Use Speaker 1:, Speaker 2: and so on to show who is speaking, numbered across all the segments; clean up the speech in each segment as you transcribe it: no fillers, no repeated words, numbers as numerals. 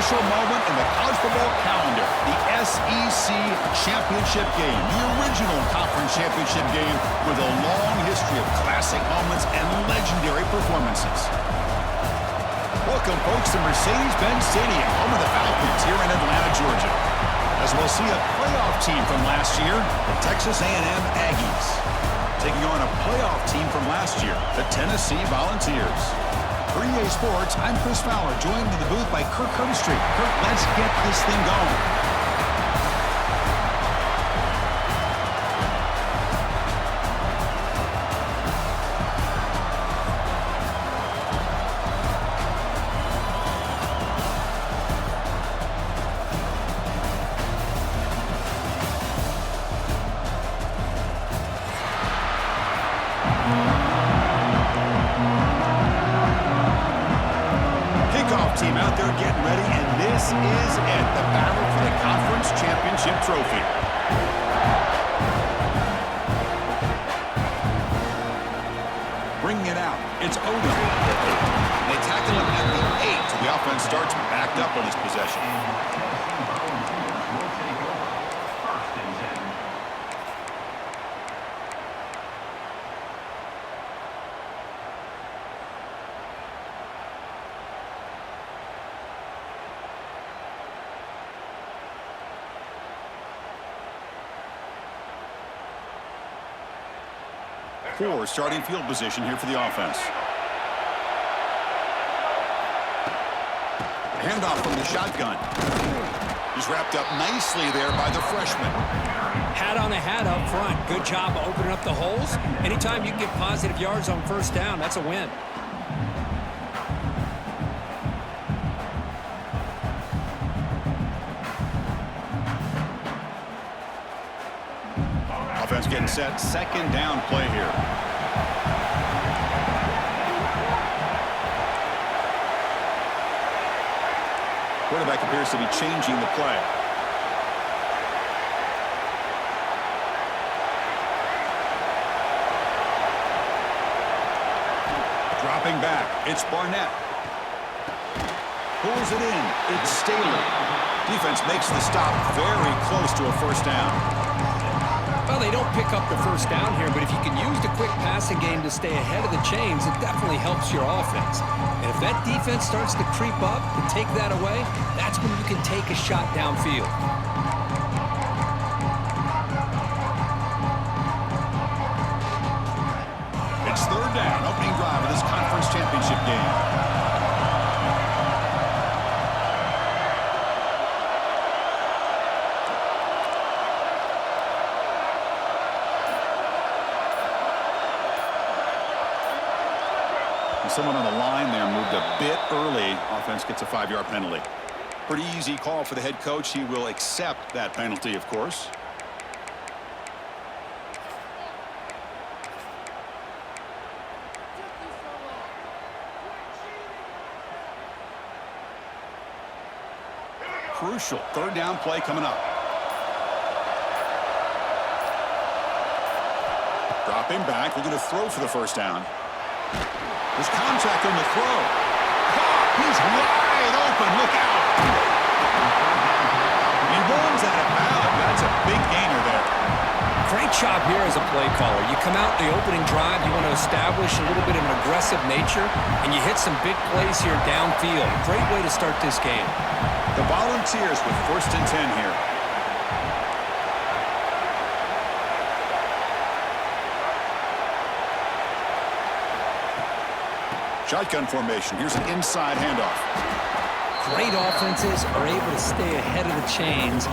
Speaker 1: crucial moment in the college football calendar, the SEC Championship game, the original conference championship game with a long history of classic moments and legendary performances. Welcome, folks, to Mercedes-Benz Stadium, home of the Falcons here in Atlanta, Georgia. As we'll see a playoff team from last year, the Texas A&M Aggies, taking on a playoff team from last year, the Tennessee Volunteers. For EA Sports, I'm Chris Fowler, joined in the booth by Kirk Herbstreit. Kirk, let's get this thing going. Team out there getting ready, and this is it, the battle for the conference championship trophy. Bringing it out, it's Odom. They tackle him at the 8, so the offense starts backed up on this possession. Poor starting field position here for the offense. Handoff from the shotgun. He's wrapped up nicely there by the freshman.
Speaker 2: Hat on a hat up front. Good job of opening up the holes. Anytime you can get positive yards on first down, that's a win.
Speaker 1: Offense getting set. Second down play here. Quarterback appears to be changing the play. Dropping back. It's Barnett. Pulls it in. It's Staley. Defense makes the stop very close to a first down.
Speaker 2: Well, they don't pick up the first down here, but if you can use the quick passing game to stay ahead of the chains, it definitely helps your offense. And if that defense starts to creep up and take that away, that's when you can take a shot downfield.
Speaker 1: It's third down, opening drive of this conference championship game. Someone on the line there moved a bit early. Offense gets a 5-yard penalty. Pretty easy call for the head coach. He will accept that penalty, of course. Crucial third down play coming up. Dropping back, looking to throw for the first down. There's contact on the throw. Caught. He's wide open. Look out. He runs out of bounds. That's a big gainer there.
Speaker 2: Great job here as a play caller. You come out the opening drive, you want to establish a little bit of an aggressive nature, and you hit some big plays here downfield. Great way to start this game.
Speaker 1: The Volunteers with 1st and 10 here. Shotgun formation. Here's an inside handoff.
Speaker 2: Great offenses are able to stay ahead of the chains.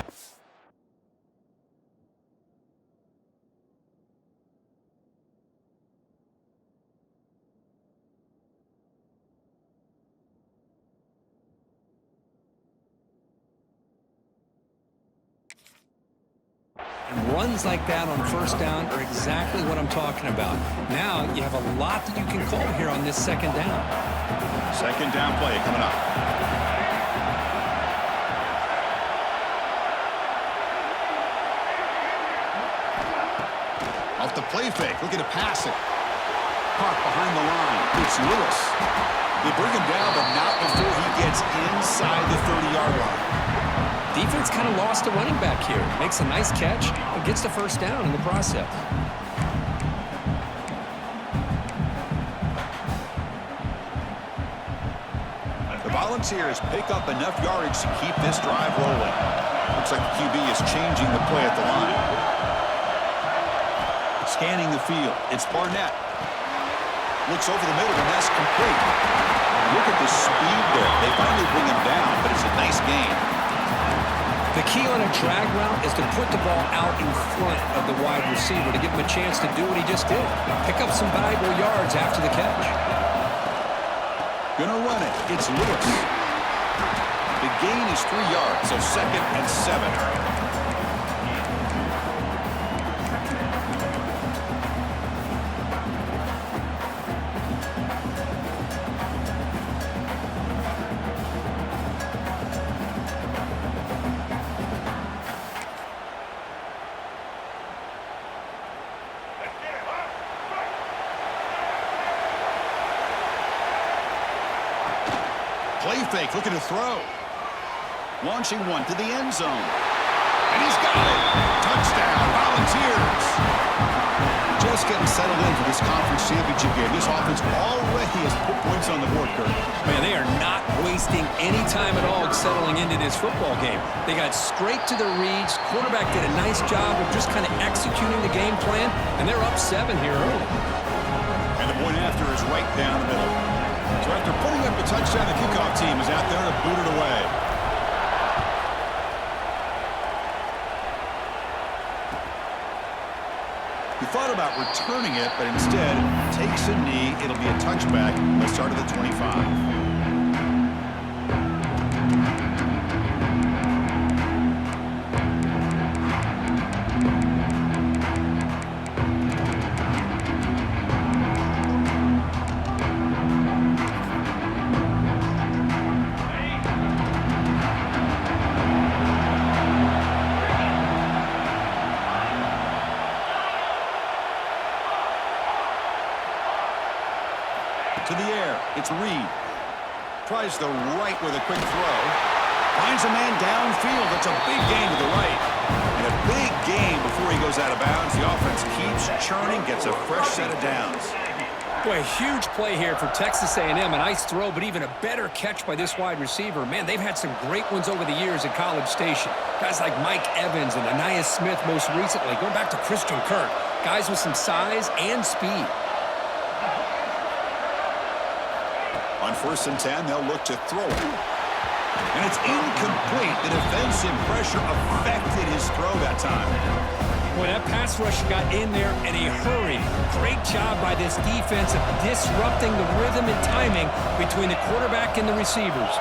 Speaker 2: And runs like that on first down are exactly what I'm talking about. Now you have a lot that you can call here on this second down.
Speaker 1: Second down play coming up. Off the play fake, looking to pass it. Caught behind the line. It's Lewis. They bring him down, but not before he gets inside the 30-yard line.
Speaker 2: Defense kind of lost a running back here. Makes a nice catch and gets the first down in the process.
Speaker 1: The Volunteers pick up enough yardage to keep this drive rolling. Looks like the QB is changing the play at the line. Scanning the field, it's Barnett. Looks over the middle, and that's complete. Look at the speed there. They finally bring him down, but it's a nice gain.
Speaker 2: The key on a drag route is to put the ball out in front of the wide receiver to give him a chance to do what he just did. Pick up some valuable yards after the catch.
Speaker 1: Gonna run it. It's Lewis. The gain is 3 yards, so 2nd and 7. Play fake, looking to throw. Launching one to the end zone. And he's got it. Touchdown, Volunteers. Just getting settled in for this conference championship game. This offense already has put points on the board, Kurt.
Speaker 2: Man, they are not wasting any time at all settling into this football game. They got straight to the reads. Quarterback did a nice job of just kind of executing the game plan, and they're up 7 here early.
Speaker 1: And the point after is right down the middle. So after putting up a touchdown, the kickoff team is out there to boot it away. He thought about returning it, but instead takes a knee. It'll be a touchback. They'll start at the 25. To the air, it's Reed. Tries the right with a quick throw. Finds a man downfield. That's a big gain to the right. And a big gain before he goes out of bounds. The offense keeps churning, gets a fresh set of downs.
Speaker 2: Boy, a huge play here for Texas A&M. A nice throw, but even a better catch by this wide receiver. Man, they've had some great ones over the years at College Station. Guys like Mike Evans and Anais Smith most recently. Going back to Christian Kirk. Guys with some size and speed.
Speaker 1: On 1st and 10, they'll look to throw it. And it's incomplete. The defensive pressure affected his throw that time.
Speaker 2: Boy, that pass rush got in there in a hurry. Great job by this defense of disrupting the rhythm and timing between the quarterback and the receivers.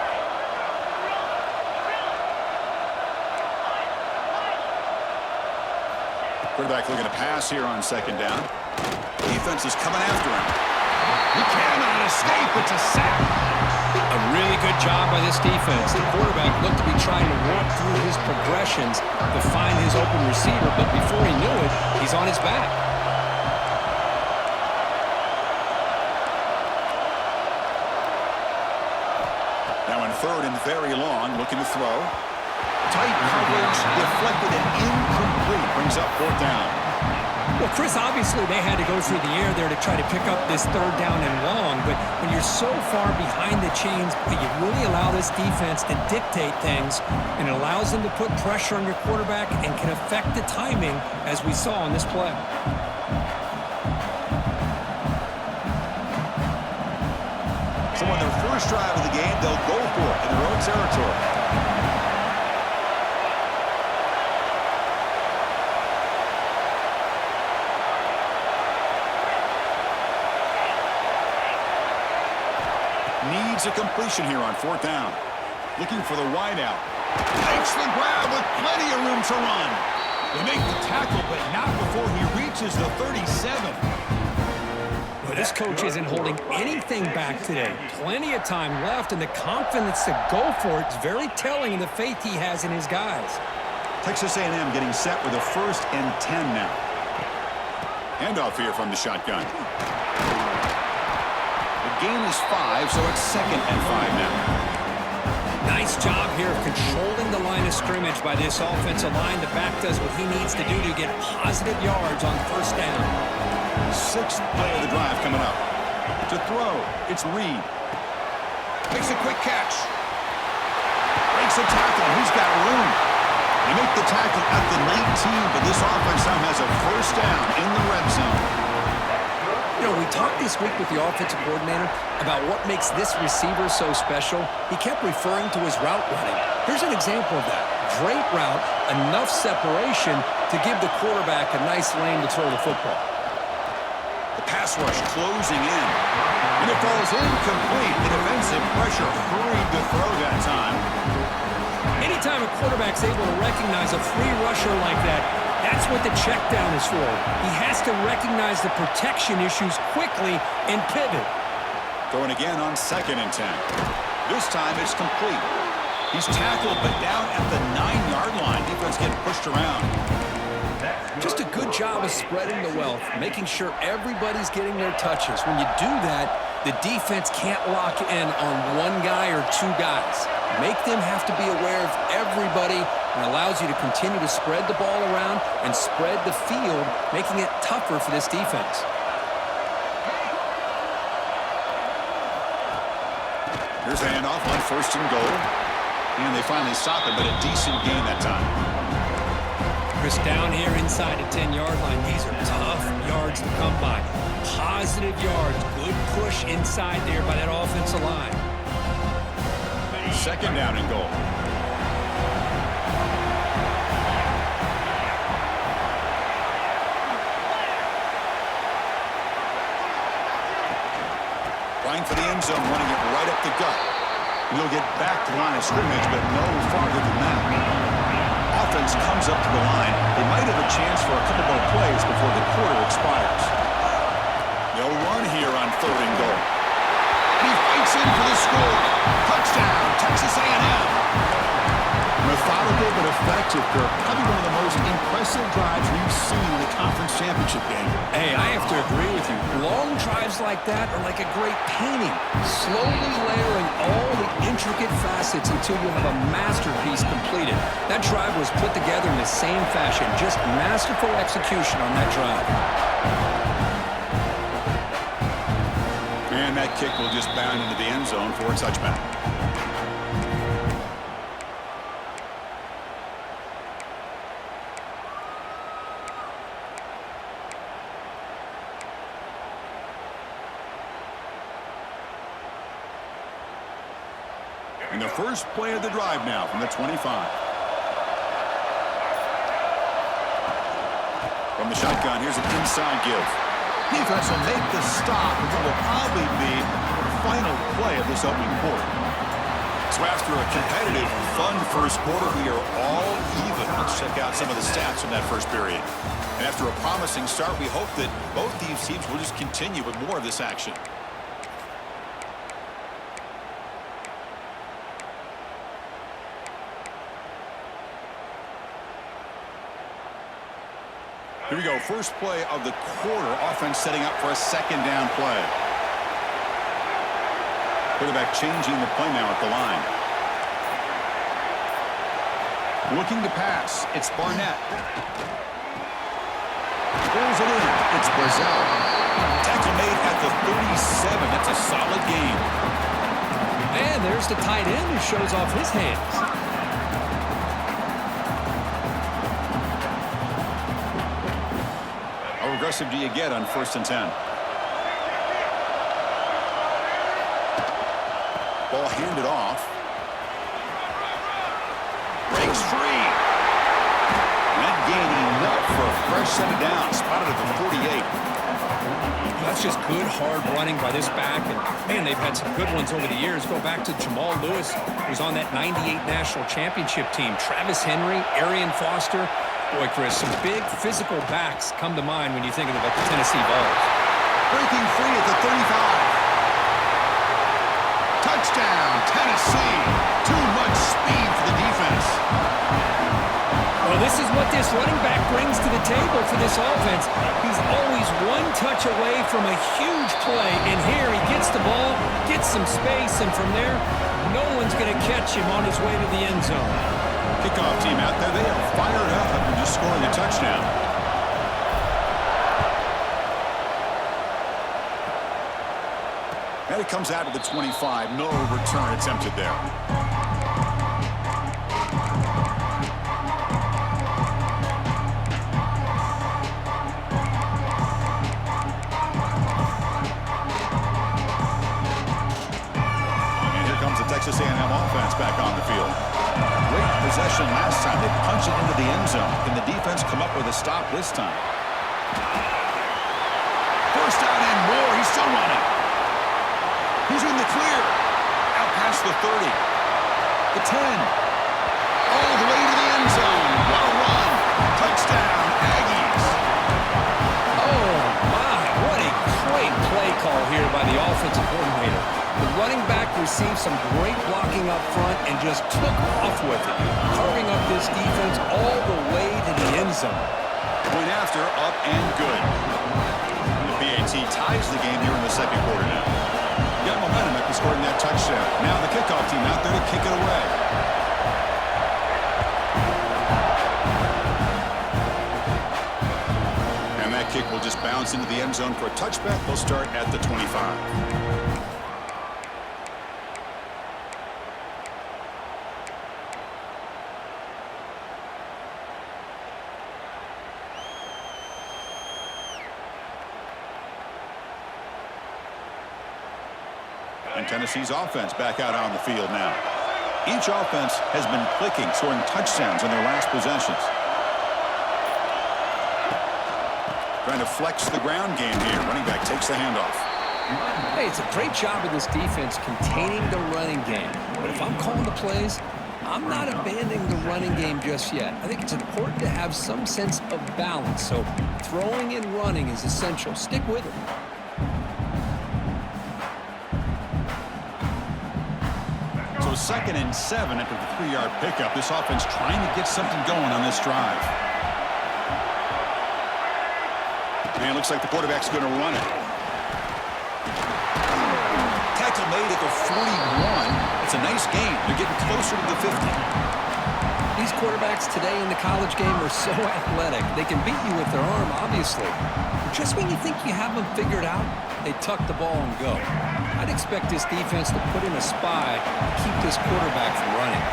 Speaker 1: Quarterback looking to pass here on 2nd down. Defense is coming after him. He cannot escape. It's a sack.
Speaker 2: A really good job by this defense. The quarterback looked to be trying to walk through his progressions to find his open receiver, but before he knew it, he's on his back.
Speaker 1: Now in 3rd and very long, looking to throw. Tight coverage, deflected and incomplete. Brings up 4th down.
Speaker 2: Well, Chris, obviously they had to go through the air there to try to pick up this 3rd down and long, but when you're so far behind the chains, you really allow this defense to dictate things, and it allows them to put pressure on your quarterback and can affect the timing, as we saw in this play.
Speaker 1: So on their first drive of the game, they'll go for it in their own territory. Needs a completion here on 4th down. Looking for the wideout. Makes the grab with plenty of room to run. They make the tackle, but not before he reaches the 37.
Speaker 2: Well, this coach isn't holding anything back today. Plenty of time left, and the confidence to go for it is very telling of the faith he has in his guys.
Speaker 1: Texas A&M getting set with a 1st and 10 now. Handoff here from the shotgun. gain is 5, so it's 2nd and 5 now.
Speaker 2: Nice job here of controlling the line of scrimmage by this offensive line. The back does what he needs to do to get positive yards on 1st down.
Speaker 1: 6th play of the drive coming up. To throw, it's Reed. Makes a quick catch. Breaks a tackle. He's got room. They make the tackle at the 19, but this offense now has a 1st down in the red zone.
Speaker 2: You know, we talked this week with the offensive coordinator about what makes this receiver so special. He kept referring to his route running. Here's an example of that. Great route, enough separation to give the quarterback a nice lane to throw the football.
Speaker 1: The pass rush closing in. And it falls incomplete. The defensive pressure hurried to throw that time.
Speaker 2: Anytime a quarterback's able to recognize a free rusher like that, that's what the check down is for. He has to recognize the protection issues quickly and pivot.
Speaker 1: Throwing again on 2nd and 10. This time it's complete. He's tackled but down at the 9-yard line. Defense getting pushed around.
Speaker 2: Just a good job of spreading the wealth, making sure everybody's getting their touches. When you do that, the defense can't lock in on one guy or two guys. Make them have to be aware of everybody, and allows you to continue to spread the ball around and spread the field, making it tougher for this defense.
Speaker 1: Here's a handoff on 1st and goal. And they finally stop it, but a decent gain that time.
Speaker 2: Chris, down here inside the 10-yard line, these are tough yards to come by. Positive yards, good push inside there by that offensive line.
Speaker 1: 2nd down and goal. Going for the end zone, running it right up the gut. He'll get back to the line of scrimmage, but no farther than that. Offense comes up to the line. They might have a chance for a couple more plays before the quarter expires. They'll run here on 3rd and goal. And he fights in for the score. Touchdown, Texas A&M. Methodical but effective, Kirk. Probably one of the most impressive drives we've seen in the conference championship game.
Speaker 2: Hey, I have to agree with you. Long drives like that are like a great painting. Slowly layering all the intricate facets until you have a masterpiece completed. That drive was put together in the same fashion. Just masterful execution on that drive.
Speaker 1: And that kick will just bound into the end zone for a touchback. And the first play of the drive now from the 25. From the shotgun, here's an inside give. Defense will make the stop, and it will probably be the final play of this opening quarter. So after a competitive, fun first quarter, we are all even. Let's check out some of the stats from that first period. And after a promising start, we hope that both these teams will just continue with more of this action. Here we go, first play of the quarter. Offense setting up for a 2nd down play. Quarterback changing the play now at the line. Looking to pass, it's Barnett. Pulls it in, it's Brazzell. Tackle made at the 37, that's a solid gain.
Speaker 2: And there's the tight end who shows off his hands.
Speaker 1: How aggressive do you get on 1st and 10? Ball handed off. Breaks free. That gain enough for a fresh set of downs. Spotted at the 48.
Speaker 2: That's just good, hard running by this back. And, man, they've had some good ones over the years. Go back to Jamal Lewis, who was on that 98 National Championship team. Travis Henry, Arian Foster. Boy, Chris, some big physical backs come to mind when you think about the Tennessee Vols.
Speaker 1: Breaking free at the 35. Touchdown, Tennessee. Too much speed for the defense.
Speaker 2: Well, Well, this is what this running back brings to the table for this offense. He's always one touch away from a huge play, and here he gets the ball, gets some space, and from there, no one's going to catch him on his way to the end zone.
Speaker 1: Kickoff team out there, they are fired up after just scoring a touchdown. And it comes out of the 25. No return attempted there. And here comes the Texas A&M offense back on the field. Great possession last time. They punched it into the end zone. Can the defense come up with a stop this time? First down and more. He's still running. He's in the clear. Out past the 30. The 10. All the way to the end zone. What a run. Touchdown, Aggies.
Speaker 2: Oh, my. What a great play call here by the offensive coordinator. The running back received some great blocking up front and just took off with it, carving up this defense all the way to the end zone.
Speaker 1: Point after, up and good. And the PAT ties the game here in the second quarter now. Got momentum after scoring that touchdown. Now the kickoff team out there to kick it away. And that kick will just bounce into the end zone for a touchback. They'll start at the 25. And Tennessee's offense back out on the field now. Each offense has been clicking, scoring touchdowns in their last possessions. Trying to flex the ground game here. Running back takes the handoff.
Speaker 2: Hey, it's a great job of this defense containing the running game. But if I'm calling the plays, I'm not abandoning the running game just yet. I think it's important to have some sense of balance. So throwing and running is essential. Stick with it.
Speaker 1: So 2nd and 7 after the 3-yard pickup. This offense trying to get something going on this drive. And it looks like the quarterback's going to run it. Tackle made at the 41. It's a nice gain. They're getting closer to the 50.
Speaker 2: These quarterbacks today in the college game are so athletic. They can beat you with their arm, obviously. Just when you think you have them figured out, they tuck the ball and go. I'd expect this defense to put in a spy to keep this quarterback from running.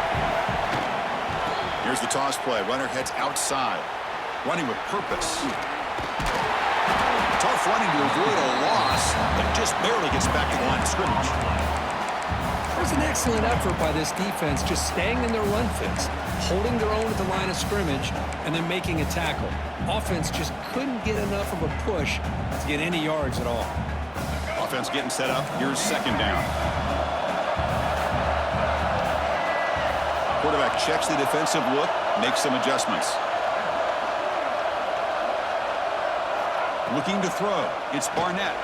Speaker 1: Here's the toss play. Runner heads outside. Running with purpose. Tough running to avoid a loss, but just barely gets back to the line of scrimmage.
Speaker 2: There's an excellent effort by this defense just staying in their run fits, holding their own at the line of scrimmage, and then making a tackle. Offense just couldn't get enough of a push to get any yards at all.
Speaker 1: Offense getting set up. Here's 2nd down. Quarterback checks the defensive look, makes some adjustments. Looking to throw. It's Barnett.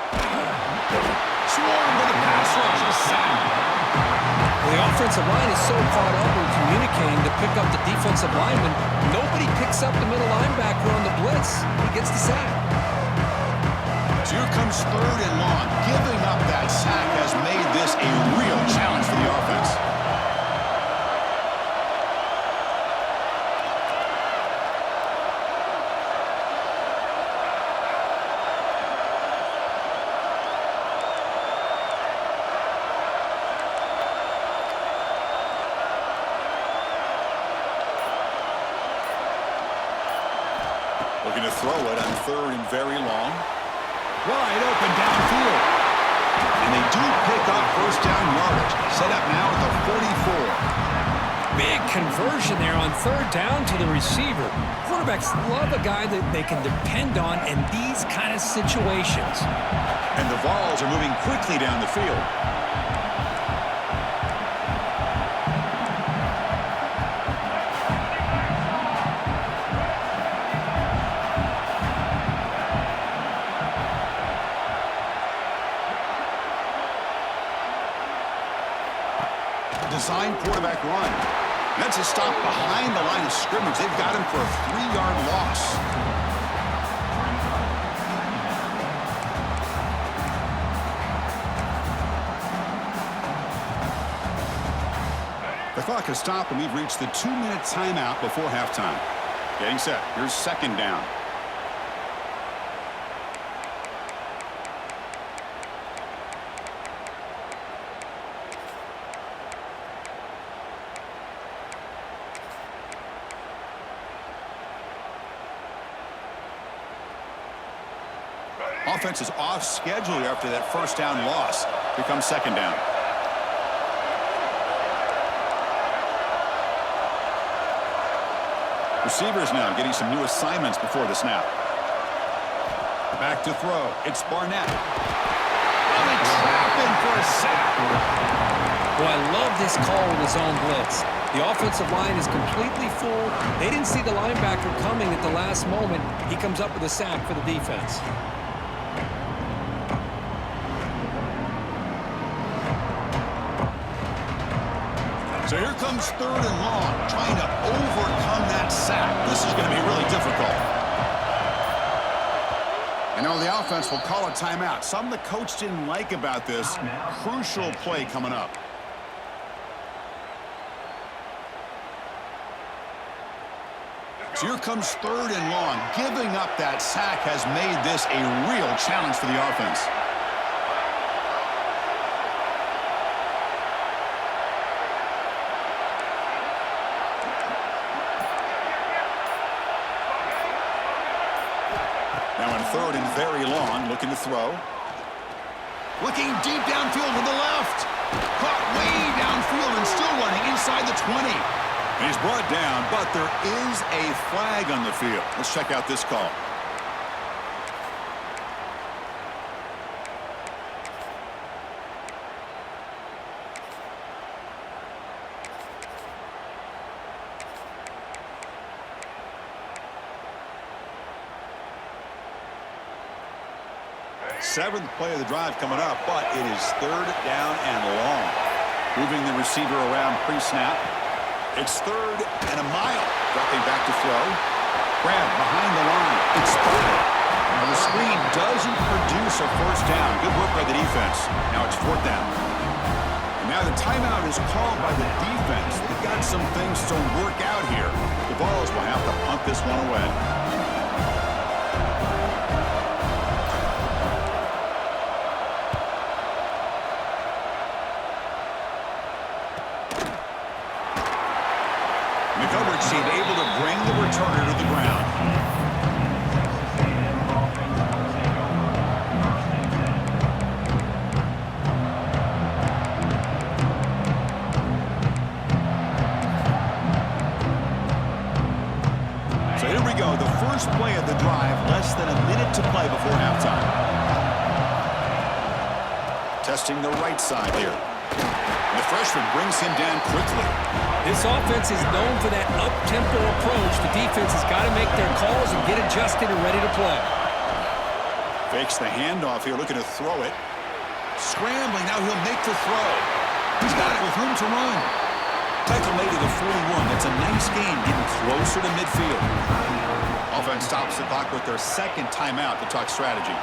Speaker 1: Swarmed with a pass rush. A sack.
Speaker 2: The offensive line is so caught up in communicating to pick up the defensive lineman, nobody picks up the middle linebacker on the blitz. He gets the sack.
Speaker 1: So here comes 3rd and long. Giving up that sack has made this a real challenge for the offense. Looking to throw it on 3rd and very long. Wide open downfield. And they do pick up first down yardage. Set up now at the 44.
Speaker 2: Big conversion there on 3rd down to the receiver. Quarterbacks love a guy that they can depend on in these kind of situations.
Speaker 1: And the Vols are moving quickly down the field. Design quarterback run. That's a stop behind the line of scrimmage. They've got him for a 3-yard loss. The clock has stopped, and we've reached the 2-minute timeout before halftime. Getting set. Here's second down. Offense is off schedule after that first down loss. Here comes second down. Receivers now getting some new assignments before the snap. Back to throw. It's Barnett. Oh, they trap him for a sack.
Speaker 2: Boy, I love this call with his own blitz. The offensive line is completely full. They didn't see the linebacker coming at the last moment. He comes up with a sack for the defense.
Speaker 1: So here comes third and long, trying to overcome that sack. This is going to be really difficult. And now the offense will call a timeout. Something the coach didn't like about this. Crucial play coming up. So here comes third and long. Giving up that sack has made this a real challenge for the offense. Now in third and very long, looking to throw. Looking deep downfield to the left. Caught way downfield and still running inside the 20. And he's brought down, but there is a flag on the field. Let's check out this call. Seventh play of the drive coming up, but it is third down and long. Moving the receiver around pre-snap. It's third and a mile. Dropping back to throw. Grab behind the line. It's spotted. Now the screen doesn't produce a first down. Good work by the defense. Now it's fourth down. And now the timeout is called by the defense. They've got some things to work out here. The Vols will have to punt this one away. McGovern seemed able to bring the returner to the ground. So here we go, the first play of the drive, less than a minute to play before halftime. Testing the right side here. The freshman brings him down quickly.
Speaker 2: This offense is known for that up-tempo approach. The defense has got to make their calls and get adjusted and ready to play.
Speaker 1: Fakes the handoff here, looking to throw it. Scrambling, now he'll make the throw. He's got it with room to run. Tackle made to the 41. That's a nice gain, getting closer to midfield. Offense stops the clock with their second timeout to talk strategy.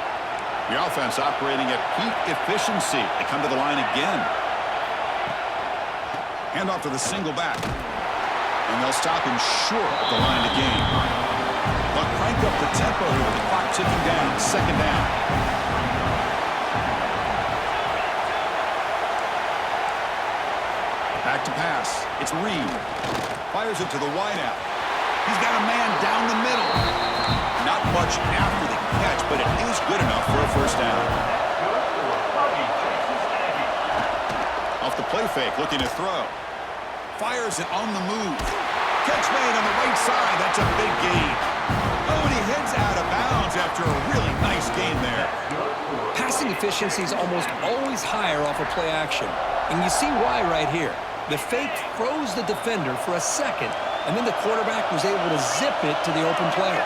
Speaker 1: The offense operating at peak efficiency. They come to the line again. Hand off to the single back. And they'll stop him short of the line to gain. They'll crank up the tempo here with the clock ticking down. Second down. Back to pass. It's Reed. Fires it to the wideout. He's got a man down the middle. Not much after the catch, but it is good enough for a first down. Off the play fake, looking to throw. Fires it on the move. Catch made on the right side. That's a big gain. Oh, and he heads out of bounds after a really nice gain there.
Speaker 2: Passing efficiency is almost always higher off of play action. And you see why right here. The fake froze the defender for a second, and then the quarterback was able to zip it to the open player.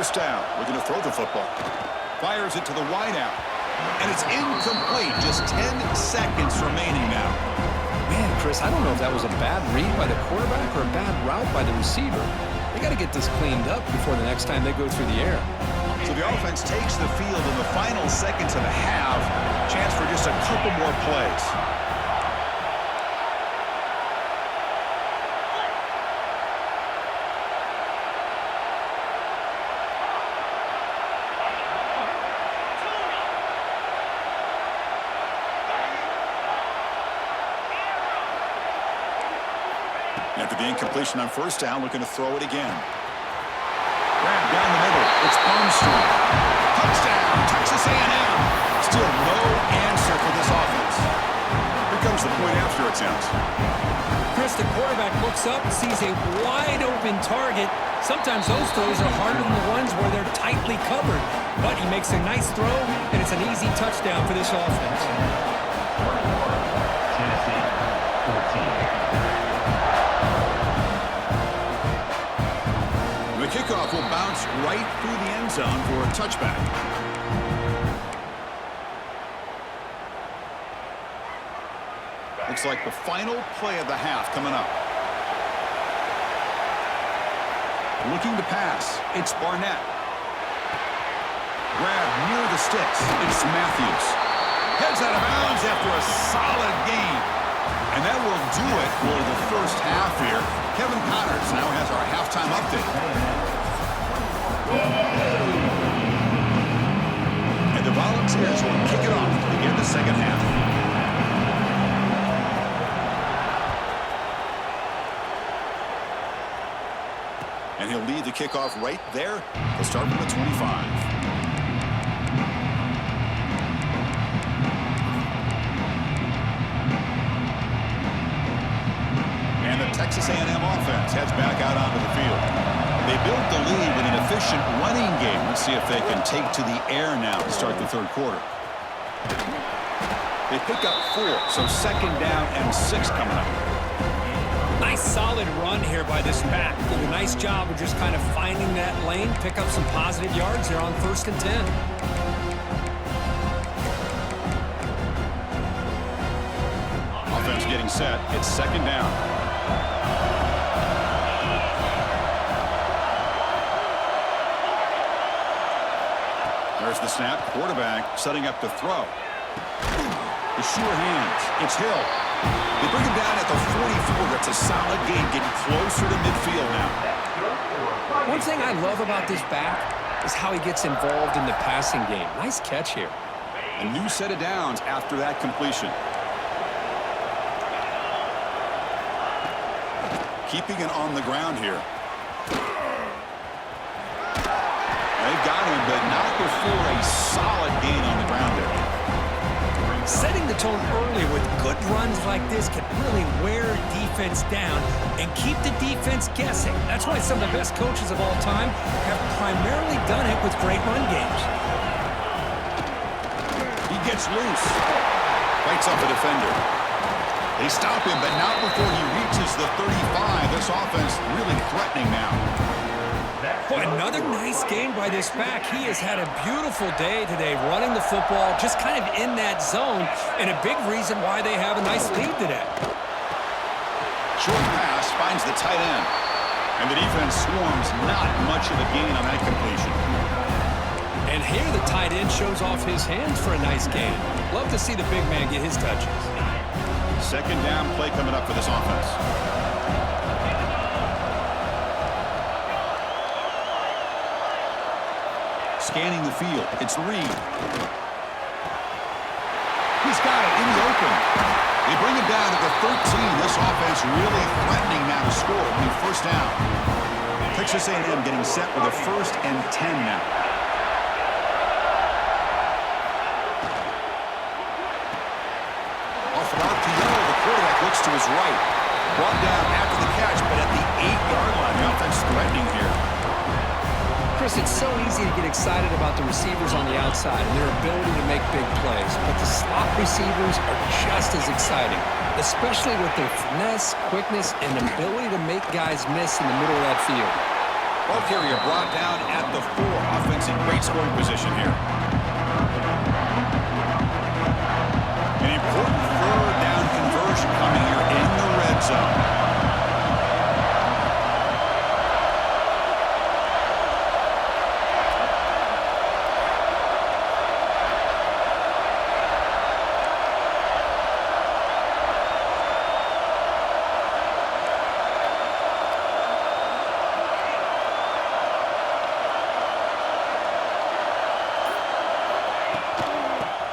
Speaker 1: first down. Looking to throw the football. Fires it to the wideout. And it's incomplete. Just 10 seconds remaining now.
Speaker 2: Man, Chris, I don't know if that was a bad read by the quarterback or a bad route by the receiver. They got to get this cleaned up before the next time they go through the air.
Speaker 1: So the offense takes the field in the final seconds of the half. Chance for just a couple more plays. After the incompletion on first down, looking to throw it again. Grab down the middle. It's Armstrong. Touchdown, Texas A&M. Still no answer for this offense. Here comes the point after attempt.
Speaker 2: Chris, the quarterback looks up, sees a wide-open target. Sometimes those throws are harder than the ones where they're tightly covered. But he makes a nice throw, and it's an easy touchdown for this offense.
Speaker 3: Tennessee, 14.
Speaker 1: The kickoff will bounce right through the end zone for a touchback. Looks like the final play of the half coming up. Looking to pass. It's Barnett. Grab near the sticks. It's Matthews. Heads out of bounds after a solid gain. And that will do it for the first half here. Kevin Connors now has our halftime update. And the Volunteers will kick it off to begin the second half. And he'll lead the kickoff right there. He'll start from the 25. And the Texas A&M offense heads back out onto the field. They built the lead with an efficient running game. Let's see if they can take to the air now to start the third quarter. They pick up 4, so second down and 6 coming up.
Speaker 2: Nice solid run here by this back. Did a nice job of just kind of finding that lane, pick up some positive yards there on 1st and 10.
Speaker 1: Offense getting set. It's second down. There's the snap. Quarterback setting up to throw. The sure hands. It's Hill. They bring him down at the 44. That's a solid gain, getting closer to midfield now.
Speaker 2: One thing I love about this back is how he gets involved in the passing game. Nice catch here.
Speaker 1: A new set of downs after that completion. Keeping it on the ground here. They've got him, but not before a solid gain on the ground there.
Speaker 2: Setting the tone early with good runs like this can really wear defense down and keep the defense guessing. That's why some of the best coaches of all time have primarily done it with great run games.
Speaker 1: He gets loose. Fights off a defender. They stop him, but not before he reaches the 35. This offense really threatening now.
Speaker 2: Boy, another nice game by this back. He has had a beautiful day today running the football, just kind of in that zone, and a big reason why they have a nice lead today.
Speaker 1: Short pass finds the tight end. And the defense swarms, not much of a gain on that completion.
Speaker 2: And here the tight end shows off his hands for a nice gain. Love to see the big man get his touches.
Speaker 1: Second down play coming up for this offense. Scanning the field. It's Reed. He's got it in the open. They bring him down at the 13. This offense really threatening now to score. Only first down. Texas A&M getting set with a 1st and 10 now. Off an RPO, the quarterback looks to his right. Brought down after the catch, but at the 8-yard line, the offense threatening here.
Speaker 2: Chris, it's so easy to get excited about the receivers on the outside and their ability to make big plays, but the slot receivers are just as exciting, especially with their finesse, quickness, and ability to make guys miss in the middle of that field.
Speaker 1: Ball carrier brought down at the 4. Offense in great scoring position here. An important third down conversion coming here in the red zone.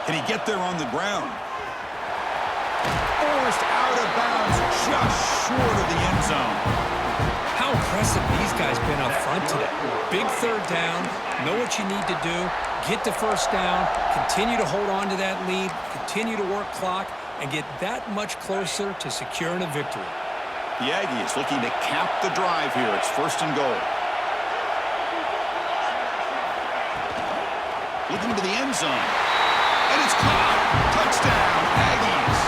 Speaker 1: Can he get there on the ground? Forced out of bounds, just short of the end zone.
Speaker 2: How impressive these guys been up front today. Big third down, know what you need to do, get the first down, continue to hold on to that lead, continue to work clock, and get that much closer to securing a victory.
Speaker 1: The Aggies looking to cap the drive here. It's 1st and goal. Looking to the end zone. And it's caught. Touchdown, Aggies.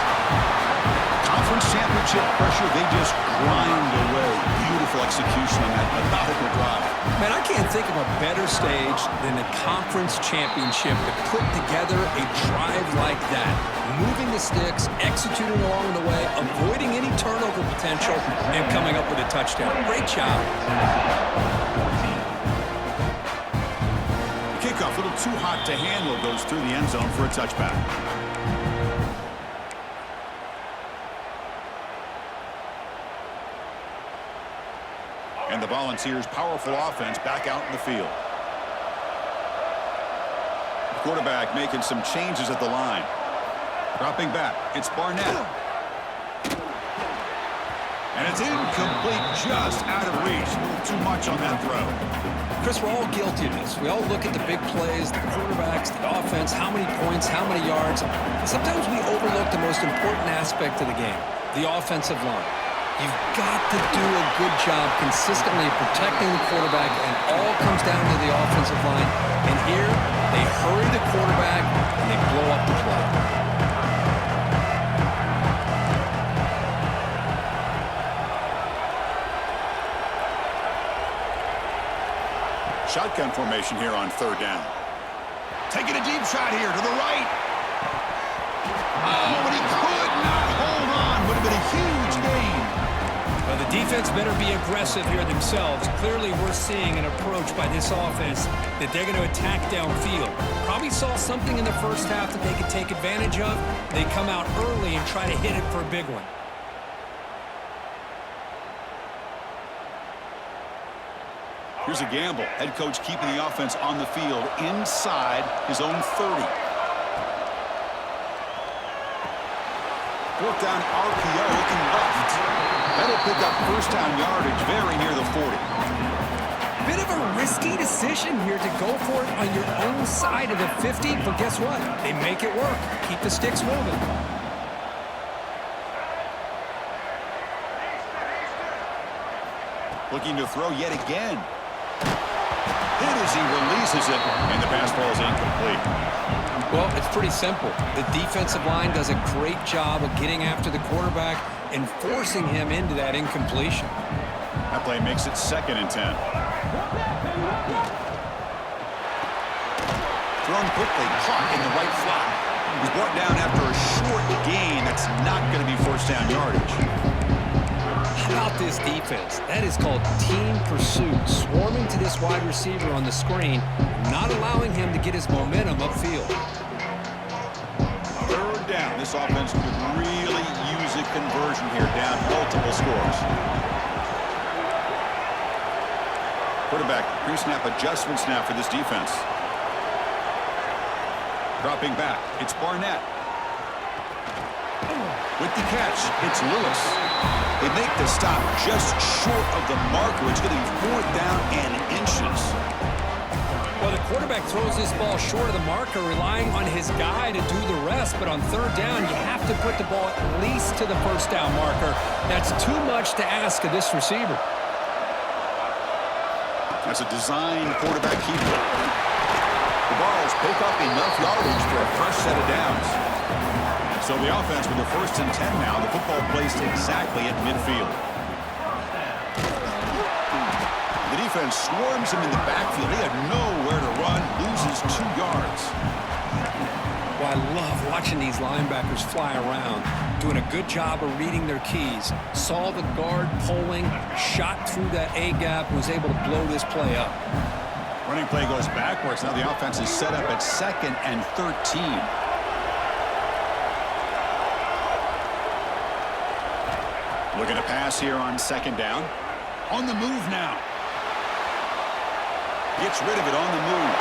Speaker 1: Conference championship pressure, they just grind away. Beautiful execution on that methodical drive.
Speaker 2: Man, I can't think of a better stage than the conference championship to put together a drive like that. Moving the sticks, executing along the way, avoiding any turnover potential, and coming up with a touchdown. Great job.
Speaker 1: Kickoff, a little too hot to handle, goes through the end zone for a touchback. And the Volunteers' powerful offense back out in the field. The quarterback making some changes at the line. Dropping back, it's Barnett. And it's incomplete, just out of reach. A little too much on that throw.
Speaker 2: Chris, we're all guilty of this. We all look at the big plays, the quarterbacks, the offense, how many points, how many yards. And sometimes we overlook the most important aspect of the game, the offensive line. You've got to do a good job consistently protecting the quarterback, and all comes down to the offensive line. And here, they hurry the quarterback, and they blow up the play.
Speaker 1: Shotgun formation here on 3rd down. Taking a deep shot here to the right. Oh, but he could not hold on. Would have been a huge gain.
Speaker 2: Well, the defense better be aggressive here themselves. Clearly, we're seeing an approach by this offense that they're going to attack downfield. Probably saw something in the first half that they could take advantage of. They come out early and try to hit it for a big one.
Speaker 1: Here's a gamble. Head coach keeping the offense on the field inside his own 30. 4th down RPO looking left. That'll pick up 1st down yardage very near the 40.
Speaker 2: Bit of a risky decision here to go for it on your own side of the 50, but guess what? They make it work. Keep the sticks moving.
Speaker 1: Looking to throw yet again. Hit as he releases it, and the pass ball is incomplete.
Speaker 2: Well, it's pretty simple. The defensive line does a great job of getting after the quarterback and forcing him into that incompletion.
Speaker 1: That play makes it 2nd and 10. Thrown quickly, caught in the right slot. He's brought down after a short gain. That's not going to be 1st down yardage.
Speaker 2: How about this defense? That is called team pursuit. Swarming to this wide receiver on the screen, not allowing him to get his momentum upfield.
Speaker 1: 3rd down. This offense could really use a conversion here, down multiple scores. Quarterback pre-snap adjustments now for this defense. Dropping back, it's Barnett. With the catch, it's Lewis. They make the stop just short of the marker. It's going to be 4th down and inches.
Speaker 2: Well, the quarterback throws this ball short of the marker, relying on his guy to do the rest. But on 3rd down, you have to put the ball at least to the 1st down marker. That's too much to ask of this receiver.
Speaker 1: That's a design quarterback keeper. The Vols pick up enough yardage for a fresh set of downs. So the offense with the 1st and 10 now. The football placed exactly at midfield. The defense swarms him in the backfield. He had nowhere to run, loses 2 yards.
Speaker 2: Well, I love watching these linebackers fly around, doing a good job of reading their keys. Saw the guard pulling, shot through that A-gap, was able to blow this play up.
Speaker 1: Running play goes backwards. Now the offense is set up at 2nd and 13. Looking to pass here on 2nd down. On the move now. Gets rid of it on the move.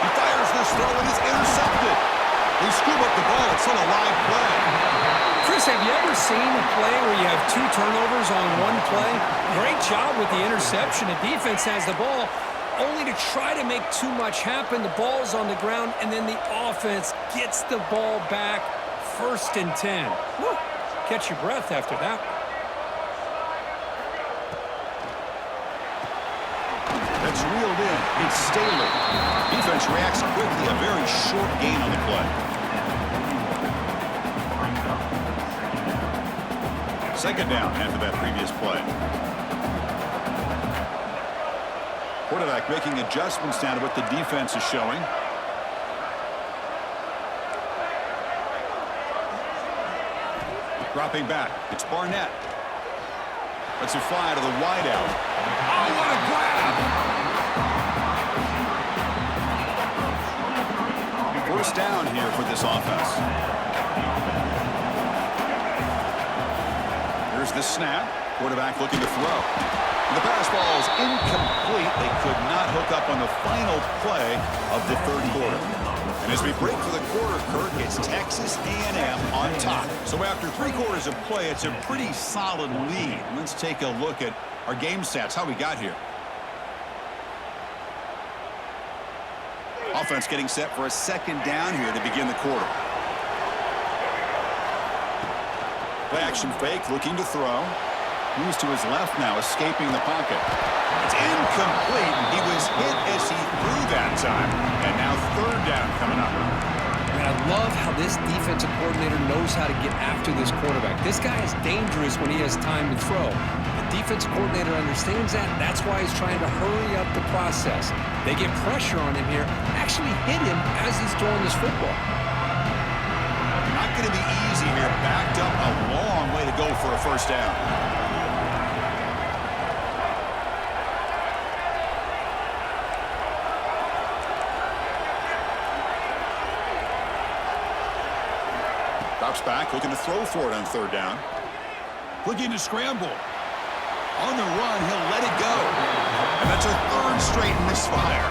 Speaker 1: He fires this throw and it's intercepted. They scoop up the ball. It's still a live play.
Speaker 2: Chris, have you ever seen a play where you have 2 turnovers on 1 play? Great job with the interception. The defense has the ball, only to try to make too much happen. The ball's on the ground, and then the offense gets the ball back. 1st and 10. Woo. Catch your breath after that.
Speaker 1: That's reeled in. It's Staley. Defense reacts quickly. A very short gain on the play. 2nd down after that previous play. Quarterback making adjustments now to what the defense is showing. Dropping back. It's Barnett. Lets it fly to the wideout. Oh, what a grab! 1st down here for this offense. Here's the snap. Quarterback looking to throw. And the pass ball is incomplete. They could not hook up on the final play of the 3rd quarter. And as we break for the quarter, Kirk, it's Texas A&M on top. So after 3 quarters of play, it's a pretty solid lead. Let's take a look at our game stats, how we got here. Offense getting set for a 2nd down here to begin the quarter. Play action fake, looking to throw. Moves to his left now, escaping the pocket. It's incomplete. He was hit as he threw that time. And now 3rd down coming up.
Speaker 2: And I love how this defensive coordinator knows how to get after this quarterback. This guy is dangerous when he has time to throw. The defensive coordinator understands that. That's why he's trying to hurry up the process. They get pressure on him here, actually hit him as he's throwing this football.
Speaker 1: Not going to be easy here. Backed up a long way to go for a 1st down. Drops back, looking to throw for it on 3rd down. Looking to scramble. On the run, he'll let it go. And that's a 3rd straight misfire.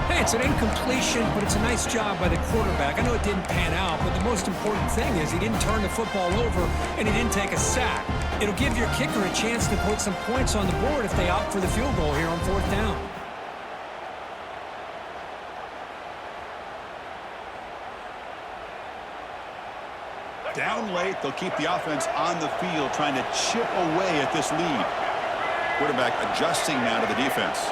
Speaker 2: Hey, it's an incompletion, but it's a nice job by the quarterback. I know it didn't pan out, but the most important thing is he didn't turn the football over and he didn't take a sack. It'll give your kicker a chance to put some points on the board if they opt for the field goal here on 4th down.
Speaker 1: Down late, they'll keep the offense on the field, trying to chip away at this lead. Quarterback adjusting now to the defense.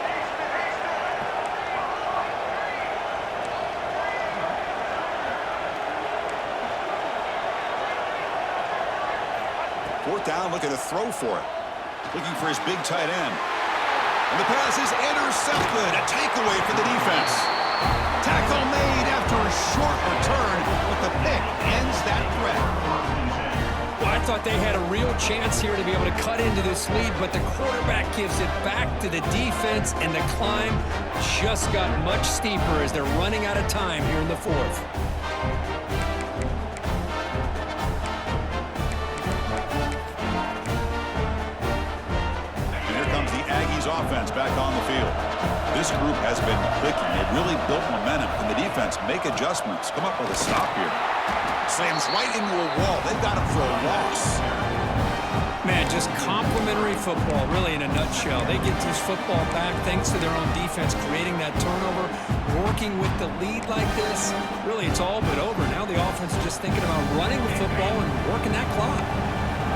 Speaker 1: Fourth down, looking to throw for it. Looking for his big tight end. And the pass is intercepted. A takeaway for the defense. Tackle made after a short return, but the pick ends that threat.
Speaker 2: Well, I thought they had a real chance here to be able to cut into this lead, but the quarterback gives it back to the defense, and the climb just got much steeper as they're running out of time here in the 4th.
Speaker 1: And here comes the Aggies offense back on the field. This group has been clicking. They've really built momentum, and the defense make adjustments. Come up with a stop here. Slams right into a wall. They've got him for a loss.
Speaker 2: Man, just complimentary football, really, in a nutshell. They get this football back thanks to their own defense, creating that turnover, working with the lead like this. Really, it's all but over. Now the offense is just thinking about running the football and working that clock.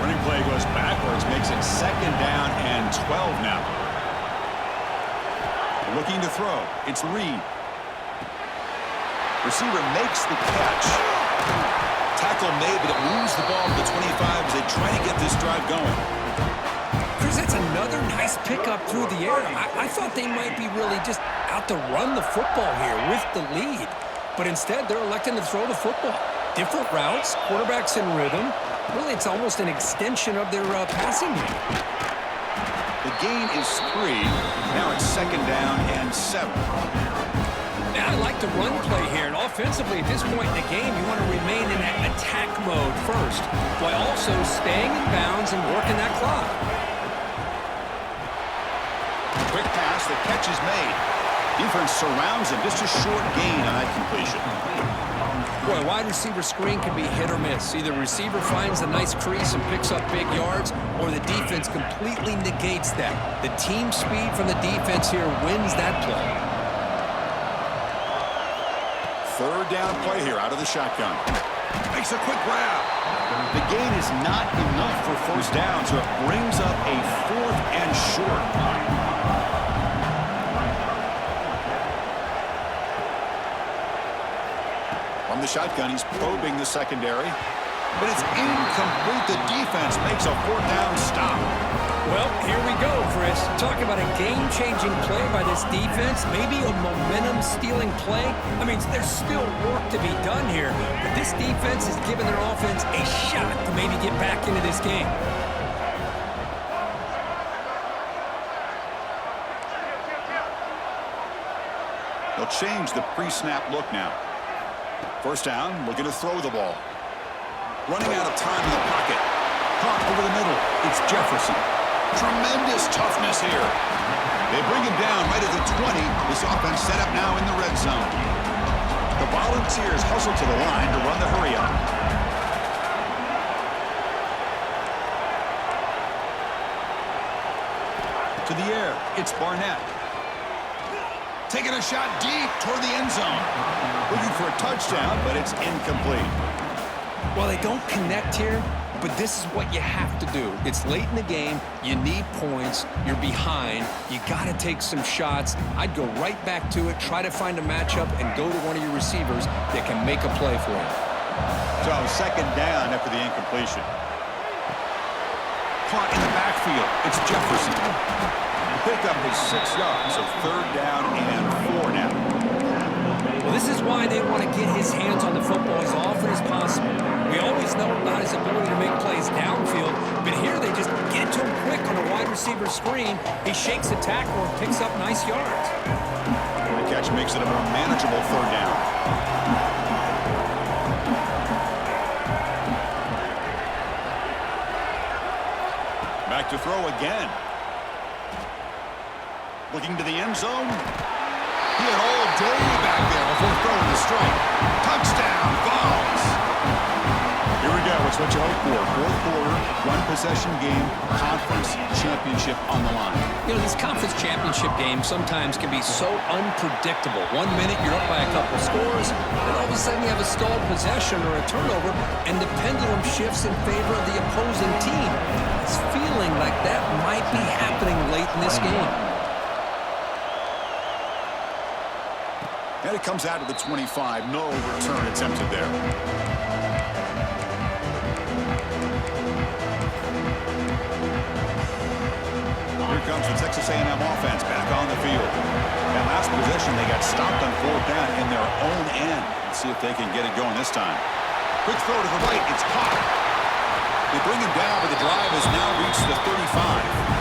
Speaker 1: Running play goes backwards, makes it 2nd down and 12 now. Looking to throw. It's Reed. Receiver makes the catch. Tackle made, but it moves the ball to the 25 as they try to get this drive going.
Speaker 2: Chris, that's another Another nice pickup through the air. I thought they might be really just out to run the football here with the lead. But instead, they're electing to throw the football. Different routes, quarterbacks in rhythm. Really, it's almost an extension of their passing game.
Speaker 1: The gain is 3. Now it's 2nd down and 7.
Speaker 2: Now, I like the run play here. And offensively, at this point in the game, you want to remain in that attack mode first, while also staying in bounds and working that clock.
Speaker 1: Quick pass, the catch is made. Defense surrounds him, just a short gain on that completion.
Speaker 2: Boy, wide receiver screen can be hit or miss. Either receiver finds a nice crease and picks up big yards, or the defense completely negates that. The team speed from the defense here wins that play.
Speaker 1: 3rd down play here out of the shotgun. Makes a quick grab. The gain is not enough for 1st down, so it brings up a 4th and short. From the shotgun, he's probing the secondary. But it's incomplete. The defense makes a 4th down stop.
Speaker 2: Well, here we go, Chris. Talk about a game-changing play by this defense. Maybe a momentum-stealing play. I mean, there's still work to be done here. But this defense is giving their offense a shot to maybe get back into this game.
Speaker 1: They'll change the pre-snap look now. 1st down, looking to throw the ball. Running out of time in the pocket. Caught over the middle. It's Jefferson. Tremendous toughness here. They bring him down right at the 20. This offense set up now in the red zone. The Volunteers hustle to the line to run the hurry up. To the air, it's Barnett. Taking a shot deep toward the end zone. Looking for a touchdown, but it's incomplete.
Speaker 2: Well, they don't connect here, but this is what you have to do. It's late in the game. You need points. You're behind. You got to take some shots. I'd go right back to it, try to find a matchup, and go to one of your receivers that can make a play for you.
Speaker 1: So 2nd down after the incompletion. Caught in the backfield. It's Jefferson. Pick up his 6 yards, so 3rd down and 4 now.
Speaker 2: Well, this is why they want to get his hands on the football as often as possible. We always know about his ability to make plays downfield, but here they just get it to him quick on a wide receiver screen. He shakes the tackle and picks up nice yards.
Speaker 1: The catch makes it a more manageable 3rd down. Back to throw again. Looking to the end zone. He had all day back there before throwing the strike. Touchdown, Vols. Here we go. It's what you hope for. 4th quarter, 1-possession game, conference championship on the line.
Speaker 2: You know, these conference championship games sometimes can be so unpredictable. 1 minute you're up by a couple scores, and all of a sudden you have a stalled possession or a turnover, and the pendulum shifts in favor of the opposing team. It's feeling like that might be happening late in this game.
Speaker 1: And it comes out of the 25. No return attempted there. Here comes the Texas A&M offense back on the field. That last possession, they got stopped on 4th down in their own end. Let's see if they can get it going this time. Quick throw to the right. It's caught. They bring him down, but the drive has now reached the 35.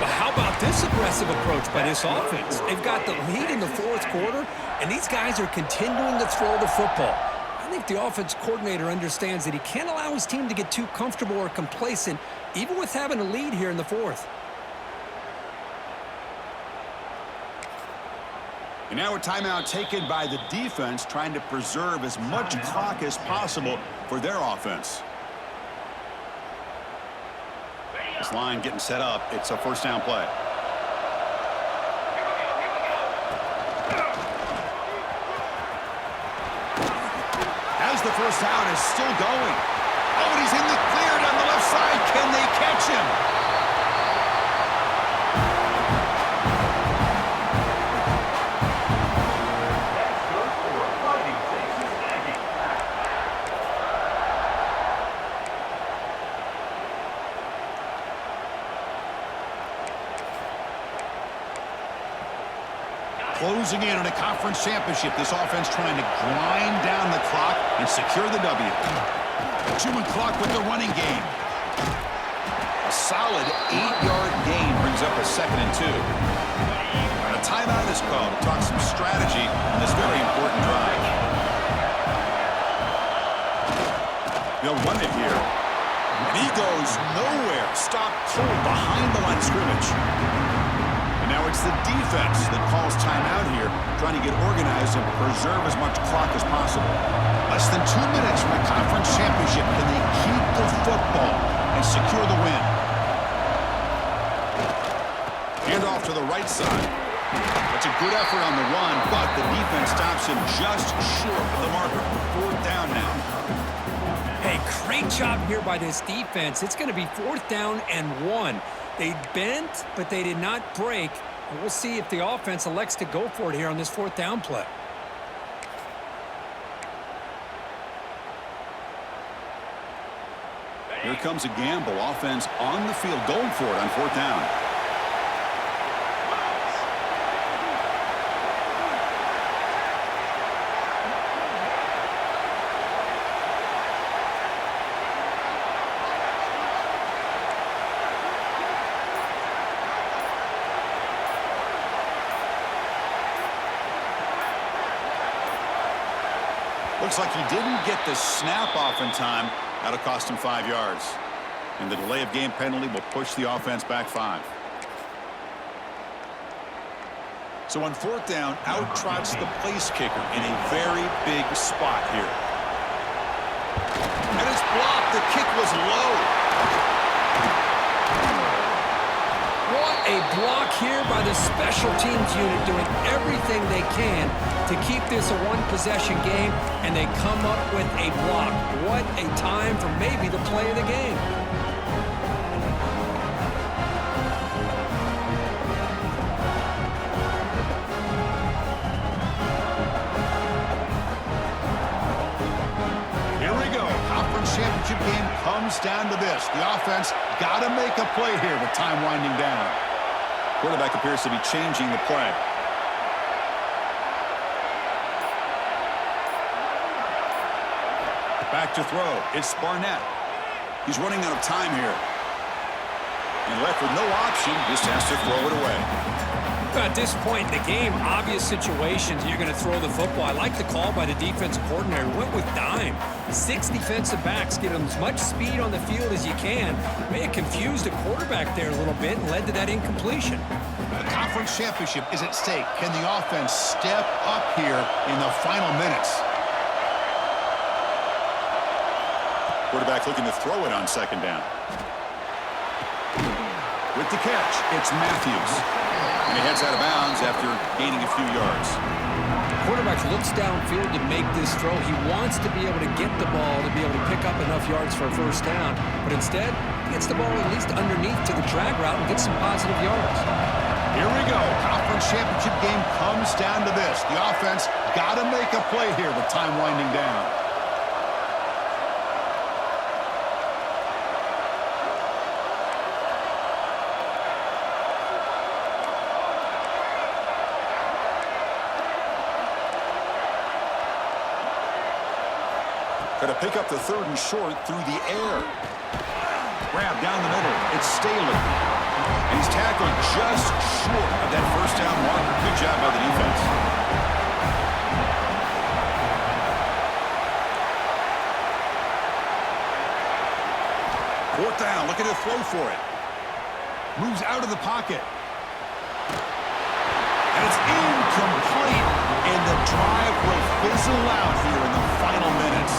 Speaker 2: But how about this aggressive approach by this offense? They've got the lead in the 4th quarter, and these guys are continuing to throw the football. I think the offense coordinator understands that he can't allow his team to get too comfortable or complacent, even with having a lead here in the 4th.
Speaker 1: And now a timeout taken by the defense, trying to preserve as much clock as possible for their offense. This line getting set up. It's a 1st down play. As the 1st down is still going. Oh, and he's in the clear down the left side. Can they catch him? Closing in on a conference championship, this offense trying to grind down the clock and secure the W. 2-minute clock with the running game. A solid 8-yard gain brings up a 2nd and 2. And a timeout is called to talk some strategy on this very important drive. They'll run it here. And he goes nowhere. Stopped cold behind the line of scrimmage. And now it's the defense that calls timeout here, trying to get organized and preserve as much clock as possible. Less than 2 minutes from the conference championship. Can they keep the football and secure the win? Hand off to the right side. That's a good effort on the run, but the defense stops him just short of the marker. 4th down now.
Speaker 2: Hey, great job here by this defense. It's going to be 4th down and 1. They bent, but they did not break. And we'll see if the offense elects to go for it here on this 4th down play.
Speaker 1: Here comes a gamble. Offense on the field going for it on 4th down. Looks like he didn't get the snap off in time. That'll cost him 5 yards. And the delay of game penalty will push the offense back 5. So on 4th down, out trots the place kicker in a very big spot here. And it's blocked. The kick was low.
Speaker 2: What a block here by the special teams unit, doing everything they can to keep this a one-possession game, and they come up with a block. What a time for maybe the play of the game.
Speaker 1: Here we go. Conference championship game comes down to this. The offense got to make a play here with time winding down. Quarterback appears to be changing the play. Back to throw. It's Barnett. He's running out of time here. And left with no option, just has to throw it away.
Speaker 2: At this point in the game, obvious situations, you're going to throw the football. I like the call by the defensive coordinator. Went with dime. 6 defensive backs, get them as much speed on the field as you can. May have confused the quarterback there a little bit and led to that incompletion.
Speaker 1: The conference championship is at stake. Can the offense step up here in the final minutes? Quarterback looking to throw it on 2nd down. With the catch, it's Matthews. And he heads out of bounds after gaining a few yards.
Speaker 2: Quarterback looks downfield to make this throw. He wants to be able to get the ball to be able to pick up enough yards for a 1st down. But instead, he gets the ball at least underneath to the drag route and gets some positive yards.
Speaker 1: Here we go. Conference championship game comes down to this. The offense got to make a play here with time winding down. Got to pick up the 3rd and short through the air. Grab down the middle. It's Staley. And he's tackled just short of that 1st down marker. Good job by the defense. Fourth down. Looking to throw for it. Moves out of the pocket. And it's incomplete. And the drive will fizzle out here in the final minutes.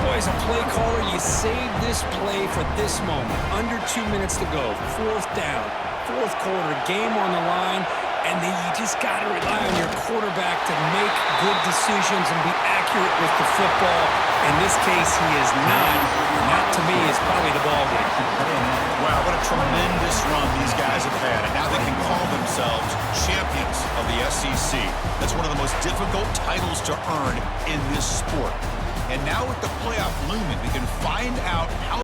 Speaker 2: Boy, as a play caller, you save this play for this moment. Under 2 minutes to go. 4th down. 4th quarter. Game on the line. And then you just got to rely on your quarterback to make good decisions and be accurate with the football. In this case, he is not. And that, to me, is probably the ball game.
Speaker 1: Wow, what a tremendous run these guys have had. And now they can call themselves champions of the SEC. That's one of the most difficult titles to earn in this sport. And now with the playoff looming, we can find out how